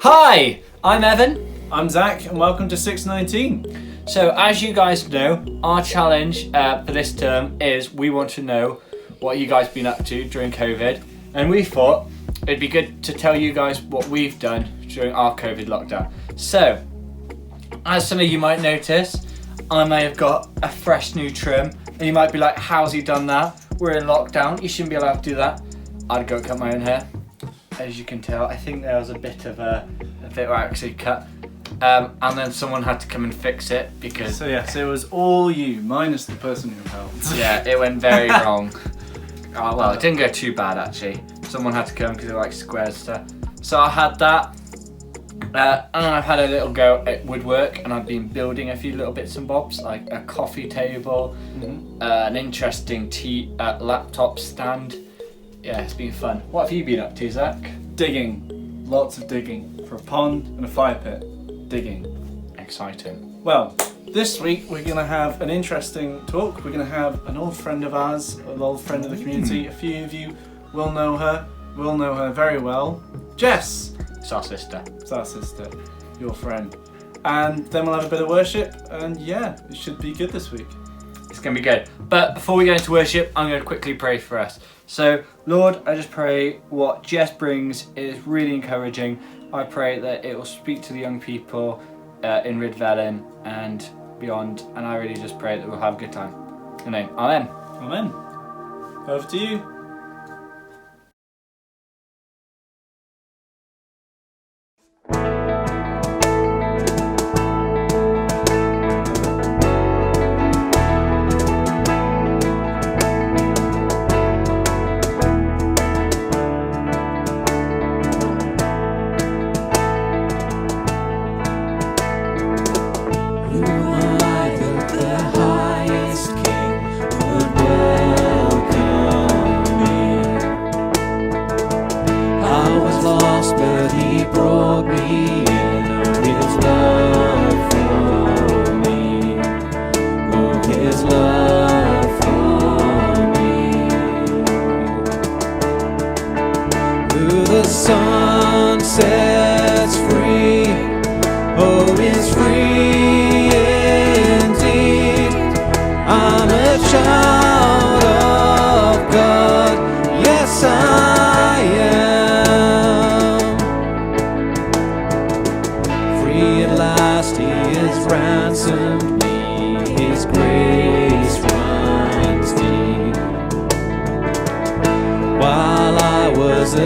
Hi, I'm Evan. I'm Zach, and welcome to 619. So, as you guys know, our challenge for this term is we want to know what you guys been up to during COVID, and we thought it'd be good to tell you guys what we've done during our COVID lockdown. So, as some of you might notice, I may have got a fresh new trim, and you might be like, how's he done that? We're in lockdown, you shouldn't be allowed to do that. I'd go cut my own hair. As you can tell, I think there was a bit where I actually cut, and then someone had to come and fix it because... So yes, it was all you, minus the person who helped. Yeah, it went very wrong. Oh, well, it didn't go too bad actually. Someone had to come because it like squared stuff. So I had that, and I've had a little go at woodwork, and I've been building a few little bits and bobs, like a coffee table, an interesting laptop stand. Yeah, it's been fun. What have you been up to, Zach? Digging. Lots of digging. For a pond and a fire pit. Digging. Exciting. Well, this week we're going to have an interesting talk. We're going to have an old friend of ours, an old friend of the community. A few of you will know her very well. Jess. It's our sister. It's our sister. Your friend. And then we'll have a bit of worship, and yeah, it should be good this week. It's going to be good. But before we go into worship, I'm going to quickly pray for us. So, Lord, I just pray what Jess brings is really encouraging. I pray that it will speak to the young people in Rydvelin and beyond. And I really just pray that we'll have a good time. In your name, Amen. Amen. Over to you.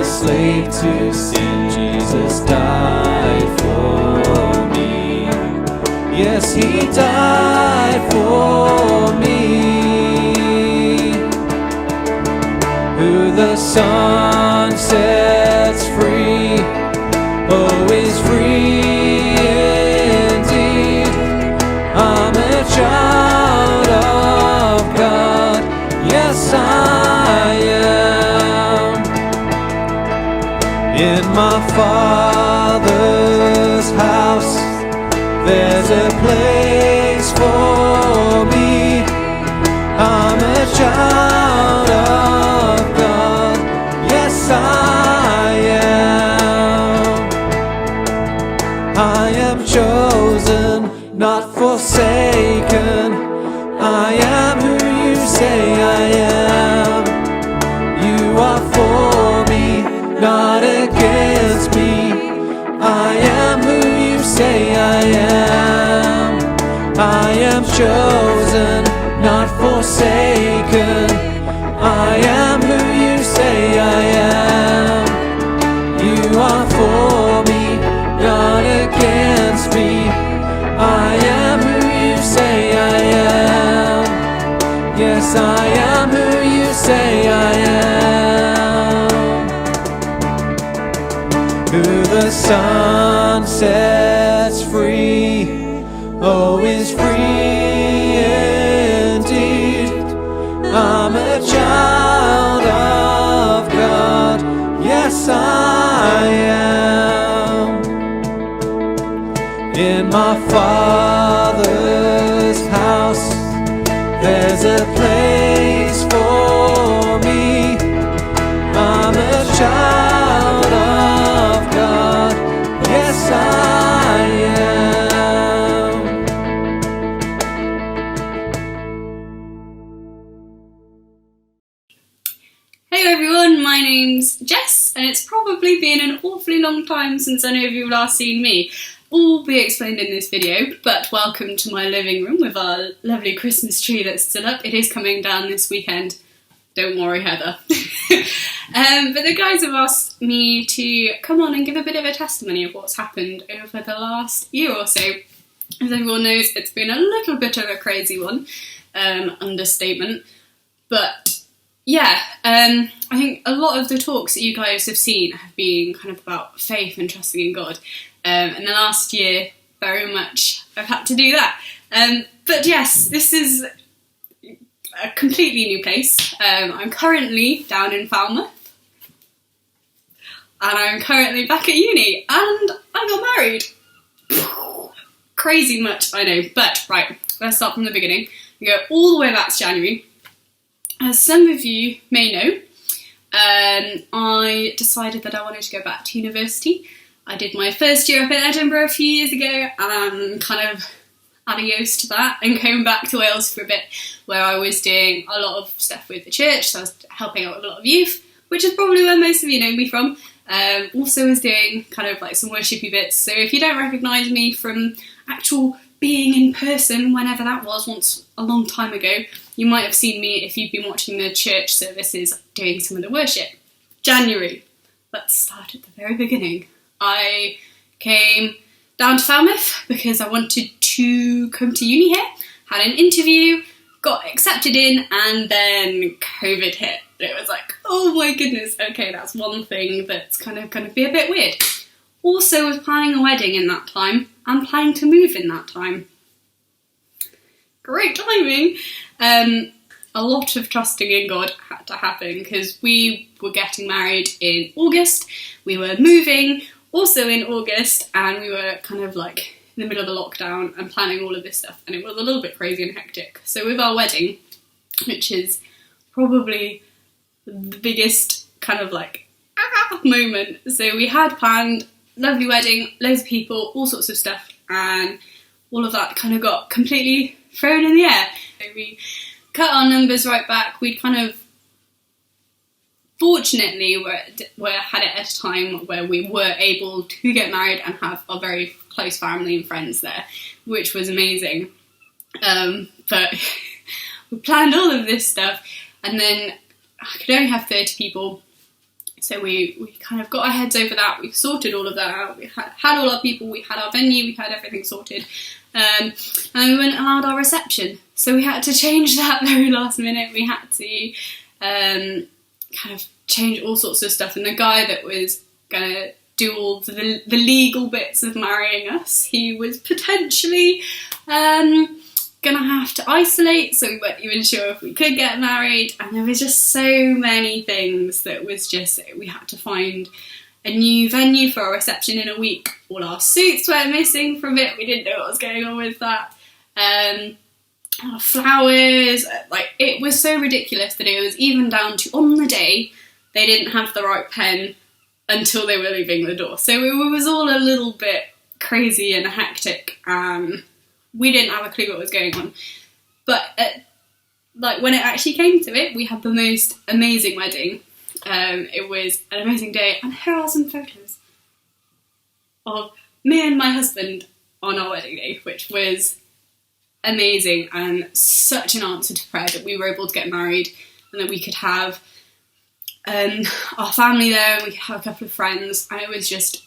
Slave to sin, Jesus died for me. Yes, he died for me. Who the Son sets free, oh, is free indeed. I'm a child of God, yes, I am. In my Father's house, there's a place for me. I'm a child of God, yes I am. I am chosen, not forsaken. I am who you say I am. You are for me, not against me. I am who you say I am. I am chosen, not forsaken. I am who you say I am. You are for me, not against me. I am who you say I am. Yes, I am who you say I am. Who the Son sets free, oh, is free indeed. I'm a child of God, yes I am. In my Father's house, there's a place for me. I'm a child of God, yes everyone, my name's Jess, and it's probably been an awfully long time since any of you have last seen me. All be explained in this video, but welcome to my living room with our lovely Christmas tree that's still up. It is coming down this weekend. Don't worry, Heather. But the guys have asked me to come on and give a bit of a testimony of what's happened over the last year or so. As everyone knows, it's been a little bit of a crazy one, understatement. But yeah, I think a lot of the talks that you guys have seen have been kind of about faith and trusting in God. And the last year, very much, I've had to do that. But yes, this is a completely new place. I'm currently down in Falmouth. And I'm currently back at uni. And I got married. Crazy much, I know. But, right, let's start from the beginning. We go all the way back to January. As some of you may know, I decided that I wanted to go back to university. I did my first year up in Edinburgh a few years ago, and kind of adios to that, and came back to Wales for a bit, where I was doing a lot of stuff with the church. So I was helping out with a lot of youth, which is probably where most of you know me from. Also was doing kind of like some worshipy bits. So if you don't recognise me from actual being in person, whenever that was, once a long time ago, you might have seen me if you've been watching the church services doing some of the worship. January. Let's start at the very beginning. I came down to Falmouth because I wanted to come to uni here, had an interview, got accepted in, and then COVID hit. It was like, oh my goodness, okay, that's one thing that's kind of going to be a bit weird. Also was planning a wedding in that time, and planning to move in that time. Great timing. A lot of trusting in God had to happen because we were getting married in August, we were moving also in August, and we were kind of like in the middle of a lockdown and planning all of this stuff, and it was a little bit crazy and hectic. So with our wedding, which is probably the biggest kind of like moment, so we had planned lovely wedding, loads of people, all sorts of stuff, and all of that kind of got completely thrown in the air. So we cut our numbers right back. We kind of fortunately had it at a time where we were able to get married and have a very close family and friends there, which was amazing. But we planned all of this stuff, and then I could only have 30 people. So we kind of got our heads over that. We sorted all of that out. We had all our people, we had our venue, we had everything sorted. And we weren't allowed our reception. So we had to change that very last minute. We had to kind of change all sorts of stuff. And the guy that was going to do all the legal bits of marrying us, he was potentially going to have to isolate, so we weren't even sure if we could get married, and there was just so many things that was just, we had to find a new venue for our reception in a week. All our suits were missing from it, we didn't know what was going on with that. Our flowers, like, it was so ridiculous that it was even down to, on the day, they didn't have the right pen until they were leaving the door. So it was all a little bit crazy and hectic, we didn't have a clue what was going on. But like when it actually came to it, we had the most amazing wedding. It was an amazing day, and here are some photos of me and my husband on our wedding day, which was amazing and such an answer to prayer that we were able to get married and that we could have our family there, and we could have a couple of friends, and it was just,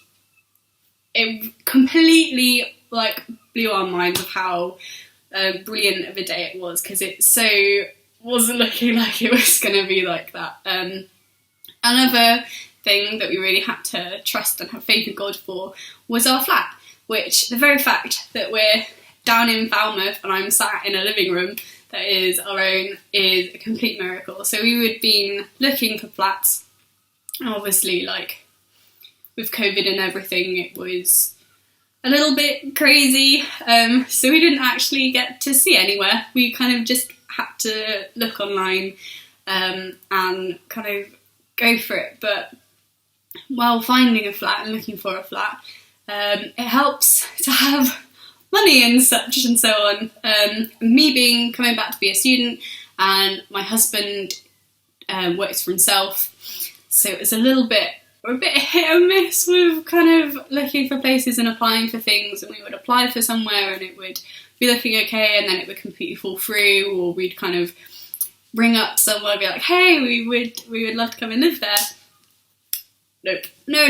it completely like blew our minds of how brilliant of a day it was, because it so wasn't looking like it was going to be like that. Another thing that we really had to trust and have faith in God for was our flat, which the very fact that we're down in Falmouth and I'm sat in a living room that is our own is a complete miracle. So we had been looking for flats, and obviously like with COVID and everything, it was a little bit crazy, so we didn't actually get to see anywhere. We kind of just had to look online and kind of go for it. But while finding a flat and looking for a flat, it helps to have money and such and so on. Me coming back to be a student, and my husband works for himself, So it was a bit hit and miss with kind of looking for places and applying for things, and we would apply for somewhere and it would be looking okay and then it would completely fall through, or we'd kind of ring up somewhere and be like, hey, we would love to come and live there. Nope. No.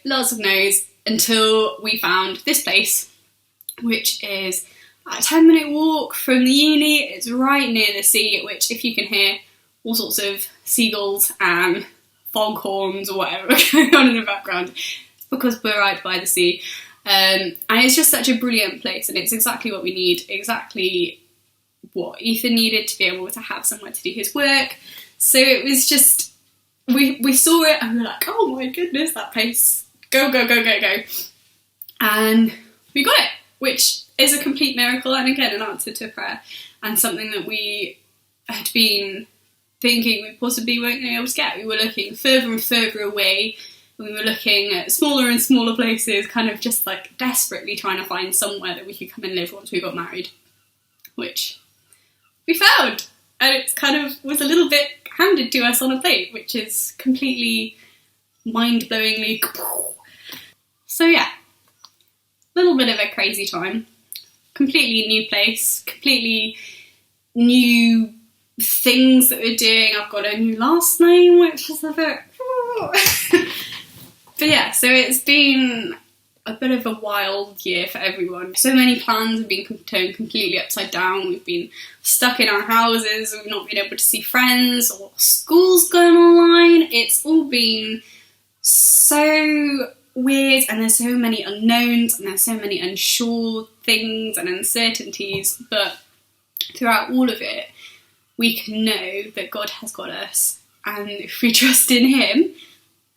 Lots of no's until we found this place, which is a 10-minute walk from the uni. It's right near the sea, which if you can hear all sorts of seagulls and foghorns or whatever going on in the background, it's because we're right by the sea. And it's just such a brilliant place, and it's exactly what we need, exactly what Ethan needed to be able to have somewhere to do his work. So it was just, we saw it and we were like, oh my goodness, that place, go. And we got it, which is a complete miracle, and again, an answer to prayer, and something that we had been thinking we possibly weren't going to be able to get. We were looking further and further away, and we were looking at smaller and smaller places, kind of just like desperately trying to find somewhere that we could come and live once we got married, which we found, and it's kind of was a little bit handed to us on a plate, which is completely mind-blowingly. So yeah, little bit of a crazy time, completely new place, completely new things that we're doing. I've got a new last name, which is a bit but yeah, so it's been a bit of a wild year for everyone. So many plans have been turned completely upside down. We've been stuck in our houses, we've not been able to see friends, or school's going online. It's all been so weird, and there's so many unknowns, and there's so many unsure things and uncertainties, but throughout all of it, we can know that God has got us, and if we trust in Him,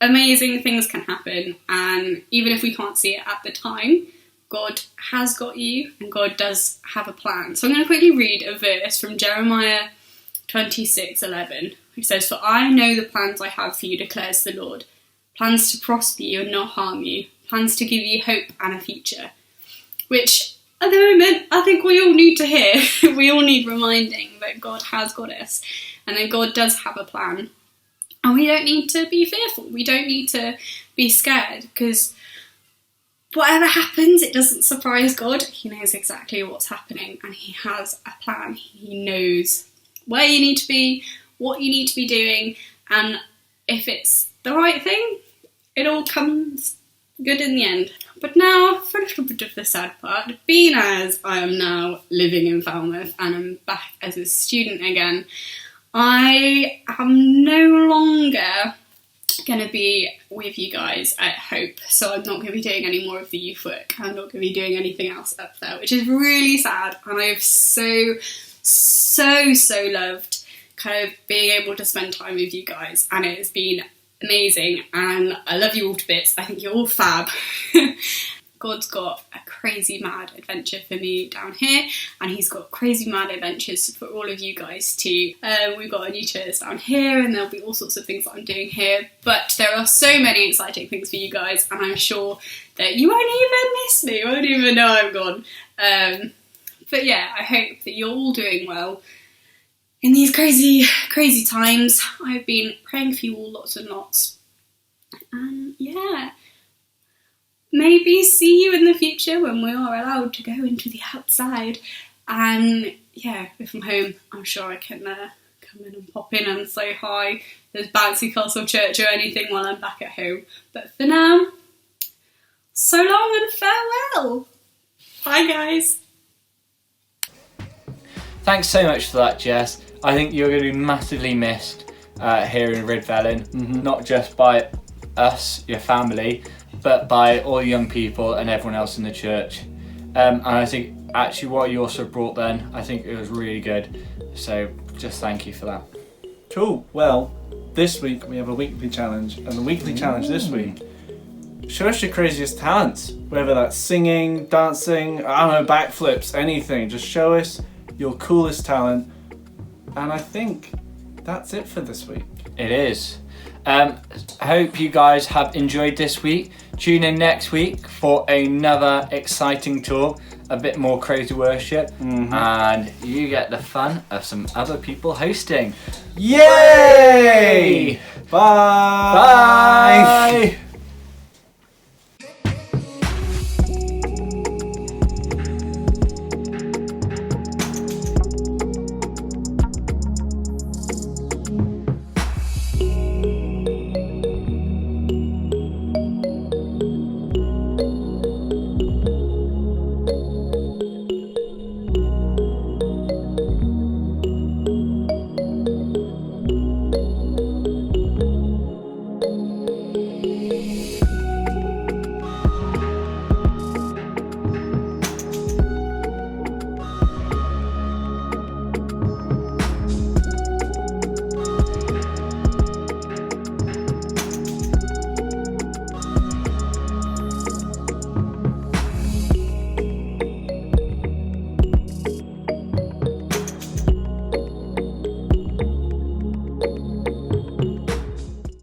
amazing things can happen. And even if we can't see it at the time, God has got you, and God does have a plan. So I'm going to quickly read a verse from Jeremiah 26:11, which says, "For I know the plans I have for you, declares the Lord, plans to prosper you and not harm you, plans to give you hope and a future." Which, at the moment, I think we all need to hear. We all need reminding that God has got us, and that God does have a plan. And we don't need to be fearful. We don't need to be scared, because whatever happens, it doesn't surprise God. He knows exactly what's happening, and He has a plan. He knows where you need to be, what you need to be doing, and if it's the right thing, it all comes good in the end. But now, for a little bit of the sad part, being as I am now living in Falmouth and I'm back as a student again, I am no longer going to be with you guys at Hope, so I'm not going to be doing any more of the youth work. I'm not going to be doing anything else up there, which is really sad, and I have so loved kind of being able to spend time with you guys, and it has been amazing, and I love you all to bits. I think you're all fab. God's got a crazy mad adventure for me down here, and He's got crazy mad adventures for all of you guys too. We've got a new church down here, and there'll be all sorts of things that I'm doing here, but there are so many exciting things for you guys, and I'm sure that you won't even miss me, you won't even know I'm gone. But yeah, I hope that you're all doing well in these crazy times. I've been praying for you all lots and lots, and yeah, maybe see you in the future when we are allowed to go into the outside. And yeah, if I'm home, I'm sure I can come in and pop in and say hi. There's Bouncy Castle Church or anything while I'm back at home. But for now, so long and farewell. Bye guys. Thanks so much for that, Jess. I think you're going to be massively missed here in Rydfelin, not just by us, your family, but by all the young people and everyone else in the church. And I think actually what you also brought then, I think it was really good. So just thank you for that. Cool. Well, this week we have a weekly challenge, and the weekly challenge this week, show us your craziest talents, whether that's singing, dancing, I don't know, backflips, anything. Just show us your coolest talent. And I think that's it for this week. It is. I hope you guys have enjoyed this week. Tune in next week for another exciting talk, a bit more crazy worship, and you get the fun of some other people hosting. Yay! Bye. Bye.